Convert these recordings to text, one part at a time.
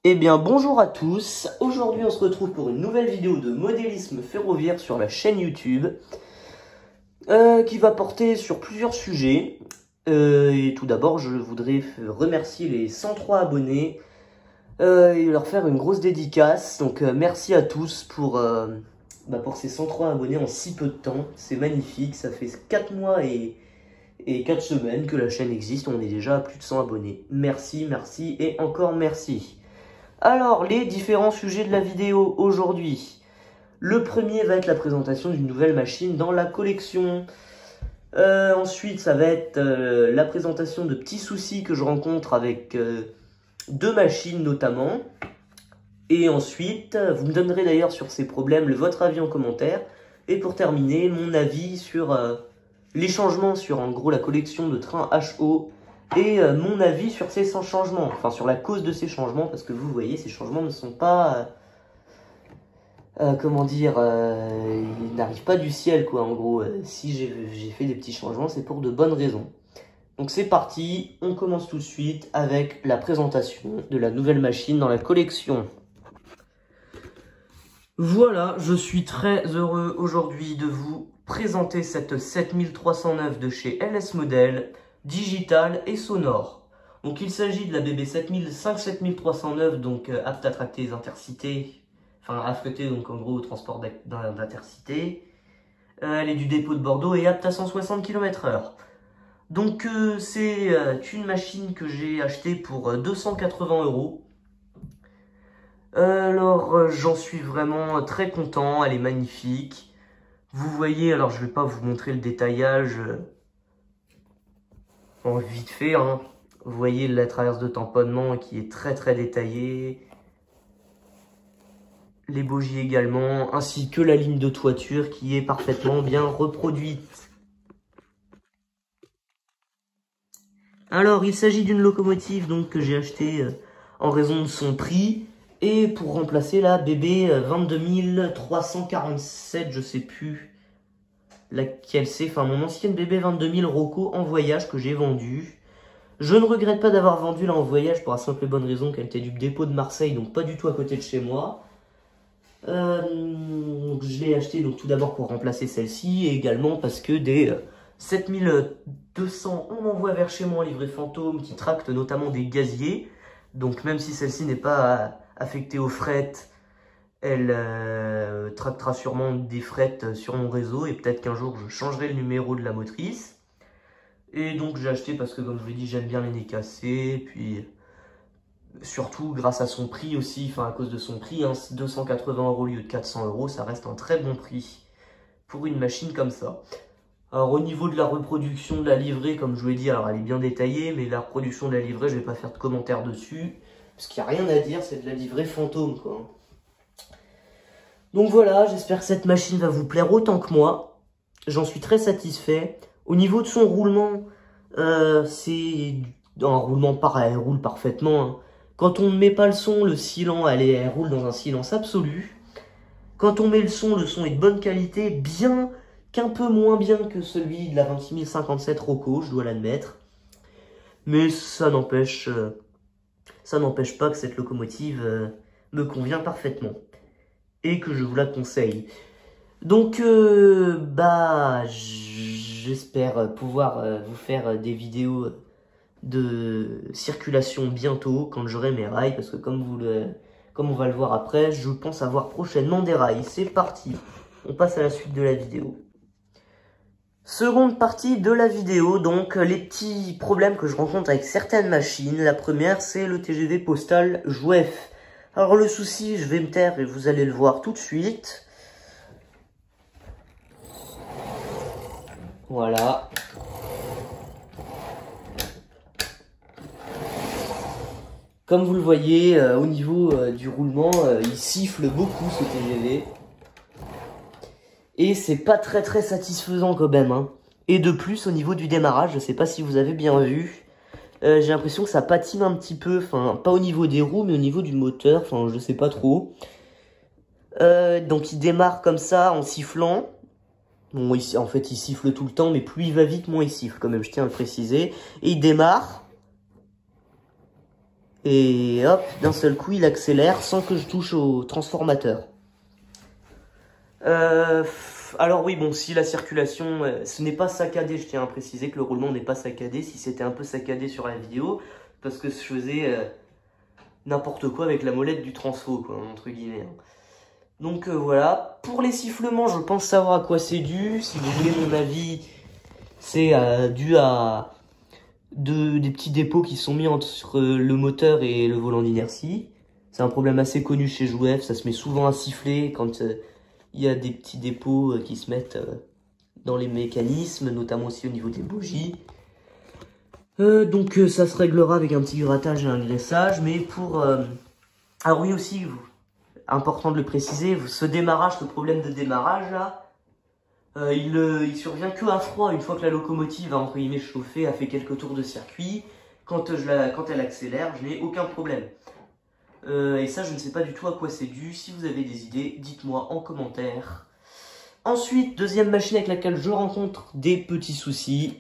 Eh bien bonjour à tous, aujourd'hui on se retrouve pour une nouvelle vidéo de modélisme ferroviaire sur la chaîne YouTube qui va porter sur plusieurs sujets. Et tout d'abord je voudrais remercier les 103 abonnés et leur faire une grosse dédicace. Donc merci à tous pour ces 103 abonnés en si peu de temps, c'est magnifique, ça fait 4 mois et 4 semaines que la chaîne existe, on est déjà à plus de 100 abonnés. Merci, merci et encore merci. Alors, les différents sujets de la vidéo aujourd'hui. Le premier va être la présentation d'une nouvelle machine dans la collection. Ensuite, ça va être la présentation de petits soucis que je rencontre avec deux machines notamment. Et ensuite, vous me donnerez d'ailleurs sur ces problèmes votre avis en commentaire. Et pour terminer, mon avis sur les changements sur en gros la collection de trains HO. Et mon avis sur ces changements, enfin sur la cause de ces changements, parce que vous voyez, ces changements ne sont pas, comment dire, ils n'arrivent pas du ciel quoi, en gros. Si j'ai fait des petits changements, c'est pour de bonnes raisons. Donc c'est parti, on commence tout de suite avec la présentation de la nouvelle machine dans la collection. Voilà, je suis très heureux aujourd'hui de vous présenter cette 7309 de chez LS Model, digital et sonore. Donc il s'agit de la BB 7309, donc apte à tracter les intercités, enfin affrétée donc en gros au transport d'intercités. Elle est du dépôt de Bordeaux et apte à 160 km/h. Donc c'est une machine que j'ai achetée pour 280 €. Alors j'en suis vraiment très content, elle est magnifique. Vous voyez, alors je vais pas vous montrer le détaillage en vite fait, hein. Vous voyez la traverse de tamponnement qui est très très détaillée. Les bogies également, ainsi que la ligne de toiture qui est parfaitement bien reproduite. Alors il s'agit d'une locomotive donc que j'ai achetée en raison de son prix. Et pour remplacer la BB 22347, je sais plus laquelle c'est, enfin mon ancienne BB 22000 Rocco en voyage que j'ai vendue. Je ne regrette pas d'avoir vendu là en voyage pour la simple et bonne raison qu'elle était du dépôt de Marseille, donc pas du tout à côté de chez moi. Donc je l'ai acheté donc tout d'abord pour remplacer celle-ci et également parce que des 7200 on m'envoie vers chez moi en livret fantôme qui tracte notamment des gaziers. Donc même si celle-ci n'est pas affectée au fret, elle tractera sûrement des frettes sur mon réseau et peut-être qu'un jour je changerai le numéro de la motrice. Et donc j'ai acheté parce que comme je vous l'ai dit, j'aime bien les nez cassés, puis surtout grâce à son prix aussi, enfin à cause de son prix, hein, 280 € au lieu de 400 €, ça reste un très bon prix pour une machine comme ça. Alors au niveau de la reproduction de la livrée, comme je vous l'ai dit, alors elle est bien détaillée, mais la reproduction de la livrée, je vais pas faire de commentaires dessus, parce qu'il n'y a rien à dire, c'est de la livrée fantôme quoi. Donc voilà, j'espère que cette machine va vous plaire autant que moi. J'en suis très satisfait. Au niveau de son roulement, c'est un roulement pareil, elle roule parfaitement, hein. Quand on ne met pas le son, elle roule dans un silence absolu. Quand on met le son est de bonne qualité, bien qu'un peu moins bien que celui de la 26057 Rocco, je dois l'admettre. Mais ça n'empêche pas que cette locomotive me convient parfaitement et que je vous la conseille. Donc j'espère pouvoir vous faire des vidéos de circulation bientôt quand j'aurai mes rails, parce que comme on va le voir après, je pense avoir prochainement des rails. C'est parti, on passe à la suite de la vidéo. Seconde partie de la vidéo, donc les petits problèmes que je rencontre avec certaines machines. La première, c'est le TGV postal Jouef. Alors le souci, je vais me taire et vous allez le voir tout de suite. Voilà. Comme vous le voyez, au niveau du roulement, il siffle beaucoup ce TGV. Et c'est pas très très satisfaisant quand même, hein. Et de plus, au niveau du démarrage, je sais pas si vous avez bien vu, j'ai l'impression que ça patine un petit peu, enfin pas au niveau des roues, mais au niveau du moteur, enfin je sais pas trop. Donc il démarre comme ça en sifflant. Bon, en fait il siffle tout le temps, mais plus il va vite, moins il siffle quand même, je tiens à le préciser. Et il démarre. Et hop, d'un seul coup, il accélère sans que je touche au transformateur. Alors oui, bon, si la circulation, ce n'est pas saccadé, je tiens à préciser que le roulement n'est pas saccadé. Si c'était un peu saccadé sur la vidéo, parce que je faisais n'importe quoi avec la molette du transfo, quoi, entre guillemets. Donc voilà, pour les sifflements, je pense savoir à quoi c'est dû. Si vous voulez mon avis, c'est dû à des petits dépôts qui sont mis entre le moteur et le volant d'inertie. C'est un problème assez connu chez Jouef, ça se met souvent à siffler quand il y a des petits dépôts qui se mettent dans les mécanismes, notamment aussi au niveau des bougies. Donc ça se réglera avec un petit grattage et un graissage, mais pour... Ah oui aussi, important de le préciser, ce démarrage, ce problème de démarrage là, il survient que à froid, une fois que la locomotive a entre guillemets chauffé, a fait quelques tours de circuit. Quand elle accélère, je n'ai aucun problème. Et ça, je ne sais pas du tout à quoi c'est dû. Si vous avez des idées, dites-moi en commentaire. Ensuite, deuxième machine avec laquelle je rencontre des petits soucis.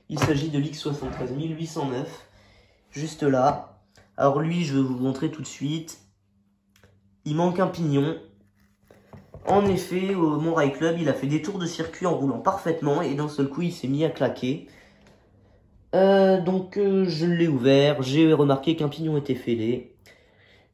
Il s'agit de l'X73809, juste là. Alors lui, je vais vous montrer tout de suite. Il manque un pignon. En effet, au Mont Rail Club, il a fait des tours de circuit en roulant parfaitement et d'un seul coup, il s'est mis à claquer. Donc, je l'ai ouvert, j'ai remarqué qu'un pignon était fêlé.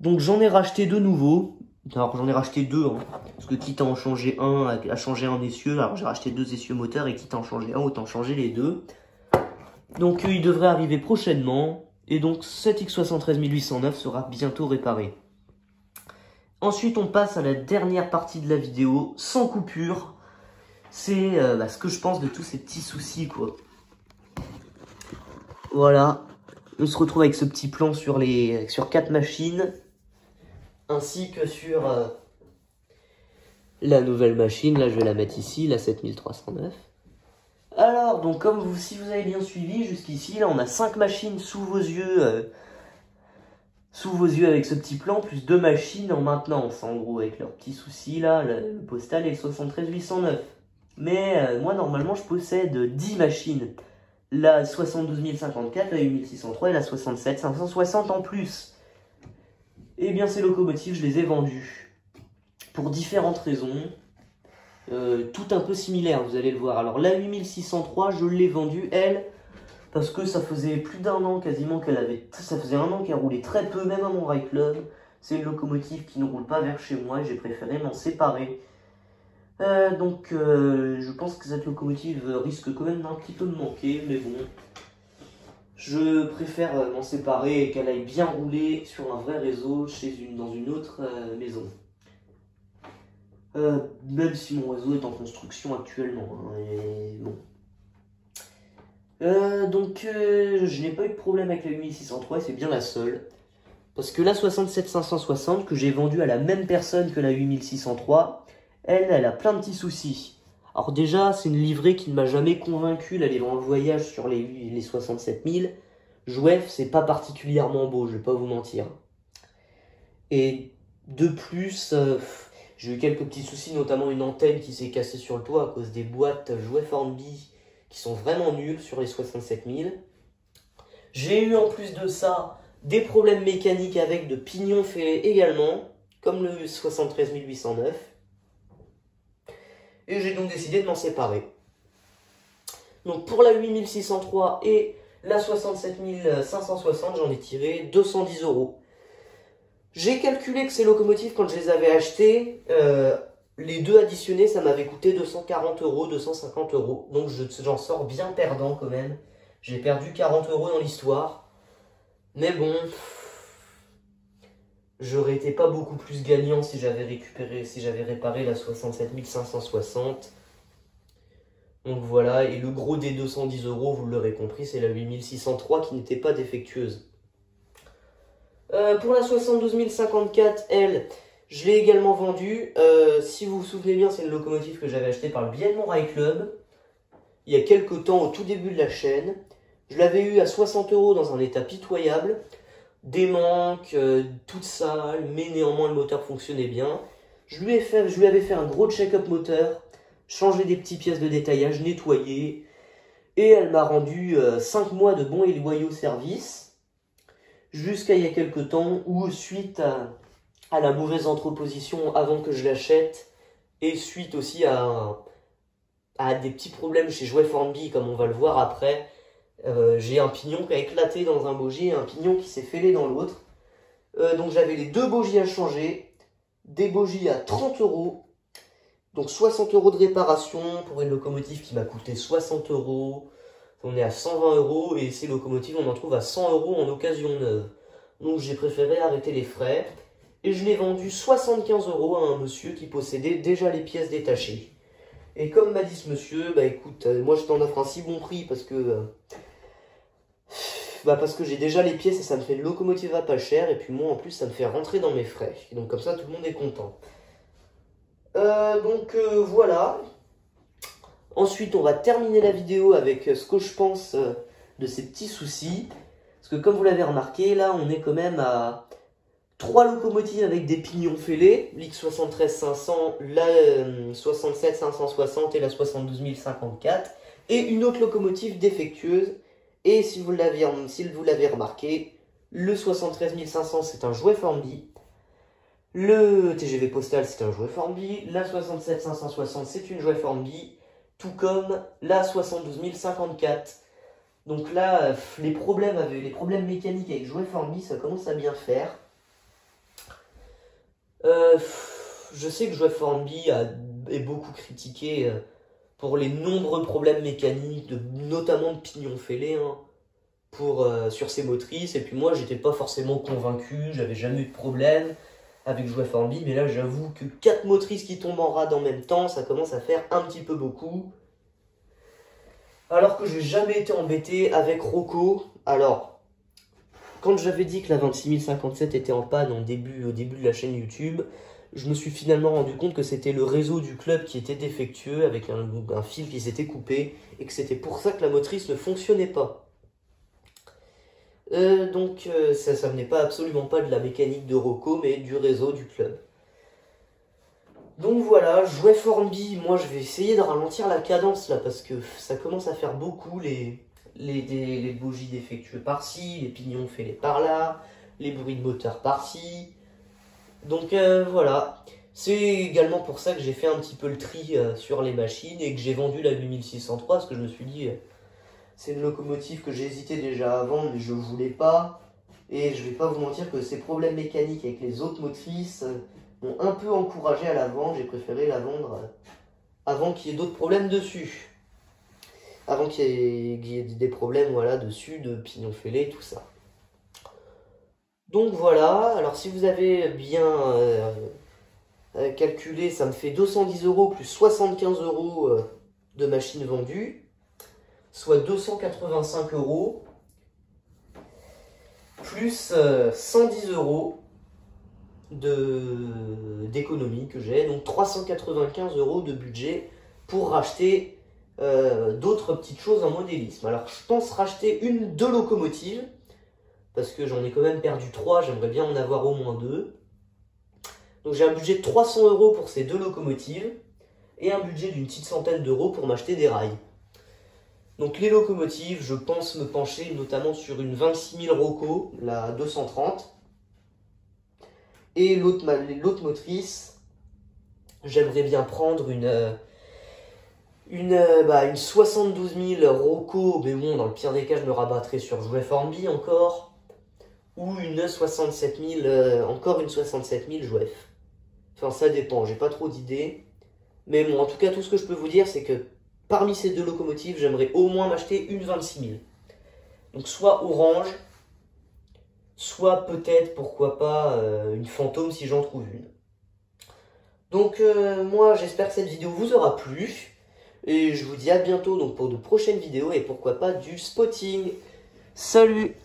Donc, j'en ai racheté deux nouveaux. Alors, j'en ai racheté deux, hein, parce que quitte à en changer un, à changer un essieu, alors j'ai racheté deux essieux moteurs et quitte à en changer un, autant changer les deux. Donc, il devrait arriver prochainement. Et donc, cet X73809 sera bientôt réparé. Ensuite, on passe à la dernière partie de la vidéo, sans coupure. C'est ce que je pense de tous ces petits soucis, quoi. Voilà. On se retrouve avec ce petit plan sur 4 machines. Ainsi que sur la nouvelle machine. Là, je vais la mettre ici, la 7309. Alors, donc, si vous avez bien suivi jusqu'ici, là, on a 5 machines sous vos yeux. Avec ce petit plan, plus 2 machines en maintenance, en gros, avec leurs petits soucis, là, le postal et le 73809. Mais moi, normalement, je possède 10 machines. La 72054, la 8603 et la 67560 en plus. Et bien, ces locomotives, je les ai vendues. Pour différentes raisons. Toutes un peu similaires, vous allez le voir. Alors, la 8603, je l'ai vendue, elle... Parce que ça faisait plus d'un an quasiment ça faisait un an qu'elle roulait très peu, même à mon Rail Club. C'est une locomotive qui ne roule pas vers chez moi et j'ai préféré m'en séparer. Donc je pense que cette locomotive risque quand même d'un petit peu de manquer, mais bon. Je préfère m'en séparer et qu'elle aille bien rouler sur un vrai réseau dans une autre maison. Même si mon réseau est en construction actuellement, hein, et bon. Je n'ai pas eu de problème avec la 8603 et c'est bien la seule. Parce que la 67560 que j'ai vendue à la même personne que la 8603, elle a plein de petits soucis. Alors déjà, c'est une livrée qui ne m'a jamais convaincu d'aller dans le voyage sur les 67000. Jouef, c'est pas particulièrement beau, je vais pas vous mentir. Et de plus, j'ai eu quelques petits soucis, notamment une antenne qui s'est cassée sur le toit à cause des boîtes Jouef Hornby qui sont vraiment nuls sur les 67000. J'ai eu en plus de ça des problèmes mécaniques avec de pignons fêlés également, comme le 73809. Et j'ai donc décidé de m'en séparer. Donc pour la 8603 et la 67560, j'en ai tiré 210 €. J'ai calculé que ces locomotives, quand je les avais achetées, les deux additionnés, ça m'avait coûté 240 €, 250 €. Donc j'en sors bien perdant quand même. J'ai perdu 40 € dans l'histoire. Mais bon, j'aurais été pas beaucoup plus gagnant si j'avais réparé la 67560. Donc voilà, et le gros des 210 €, vous l'aurez compris, c'est la 8603 qui n'était pas défectueuse. Pour la 72054, elle... Je l'ai également vendue. Si vous vous souvenez bien, c'est une locomotive que j'avais achetée par le biais de mon Rail Club. Il y a quelques temps, au tout début de la chaîne. Je l'avais eu à 60 € dans un état pitoyable. Des manques, toute sale, mais néanmoins le moteur fonctionnait bien. Je lui avais fait un gros check-up moteur, changé des petites pièces de détaillage, nettoyé. Et elle m'a rendu 5 mois de bons et loyaux services. jusqu'à il y a quelques temps où suite à la mauvaise entreposition avant que je l'achète et suite aussi à des petits problèmes chez Jouet Formby comme on va le voir après, j'ai un pignon qui a éclaté dans un bogie et un pignon qui s'est fêlé dans l'autre. Donc j'avais les deux bogies à changer, des bogies à 30 €, donc 60 € de réparation pour une locomotive qui m'a coûté 60 €. On est à 120 € et ces locomotives on en trouve à 100 € en occasion neuve. Donc j'ai préféré arrêter les frais et je l'ai vendu 75 € à un monsieur qui possédait déjà les pièces détachées. Et comme m'a dit ce monsieur, bah écoute, moi je t'en offre un si bon prix parce que j'ai déjà les pièces et ça me fait une locomotive à pas cher. Et puis moi en plus ça me fait rentrer dans mes frais. Et donc comme ça tout le monde est content. Voilà. Ensuite on va terminer la vidéo avec ce que je pense de ces petits soucis. Parce que comme vous l'avez remarqué, là on est quand même à 3 locomotives avec des pignons fêlés, l'X73-500, la 67-560 et la 72-1054, et une autre locomotive défectueuse. Et si vous l'avez remarqué, le 73-500 c'est un Jouet Formby, le TGV Postal c'est un Jouet Formby, la 67-560 c'est une Jouet Formby, tout comme la 72-1054. Donc là, les problèmes mécaniques avec Jouet Formby, ça commence à bien faire. Je sais que Jouet Formby est beaucoup critiqué pour les nombreux problèmes mécaniques, notamment de pignons fêlés, hein, sur ses motrices. Et puis moi, j'étais pas forcément convaincu, j'avais jamais eu de problème avec Jouet Formby. Mais là, j'avoue que 4 motrices qui tombent en rade en même temps, ça commence à faire un petit peu beaucoup. Alors que j'ai jamais été embêté avec Rocco. Alors, quand j'avais dit que la 26057 était en panne au début de la chaîne YouTube, je me suis finalement rendu compte que c'était le réseau du club qui était défectueux avec un fil qui s'était coupé et que c'était pour ça que la motrice ne fonctionnait pas. Ça venait absolument pas de la mécanique de Rocco mais du réseau du club. Donc voilà, Jouet Formby, moi je vais essayer de ralentir la cadence là parce que ça commence à faire beaucoup les bogies défectueuses par-ci, les pignons fêlés par-là, les bruits de moteur par-ci. Donc voilà, c'est également pour ça que j'ai fait un petit peu le tri sur les machines et que j'ai vendu la 8603 parce que je me suis dit, c'est une locomotive que j'hésitais déjà à vendre mais je voulais pas. Et je vais pas vous mentir que ces problèmes mécaniques avec les autres motrices m'ont un peu encouragé à la vendre. J'ai préféré la vendre avant qu'il y ait d'autres problèmes dessus. Avant qu'il y ait des problèmes dessus, de pignons fêlés, tout ça. Donc voilà, alors si vous avez bien calculé, ça me fait 210 € plus 75 € de machines vendues, soit 285 € plus 110 € d'économie que j'ai, donc 395 € de budget pour racheter d'autres petites choses en modélisme. Alors je pense racheter deux locomotives, parce que j'en ai quand même perdu 3, j'aimerais bien en avoir au moins 2. Donc j'ai un budget de 300 € pour ces 2 locomotives, et un budget d'une petite centaine d'euros pour m'acheter des rails. Donc les locomotives, je pense me pencher notamment sur une 26 000 Rocco, la 230. Et l'autre motrice, j'aimerais bien prendre une 72 000 Rocco, mais bon, dans le pire des cas, je me rabattrai sur Jouet Formby encore, ou une 67 000, encore une 67 000 Jouet. Enfin, ça dépend, j'ai pas trop d'idées. Mais bon, en tout cas, tout ce que je peux vous dire, c'est que parmi ces 2 locomotives, j'aimerais au moins m'acheter une 26 000. Donc soit orange, soit peut-être, pourquoi pas, une fantôme si j'en trouve une. Donc moi, j'espère que cette vidéo vous aura plu. Et je vous dis à bientôt donc pour de prochaines vidéos et pourquoi pas du spotting. Salut!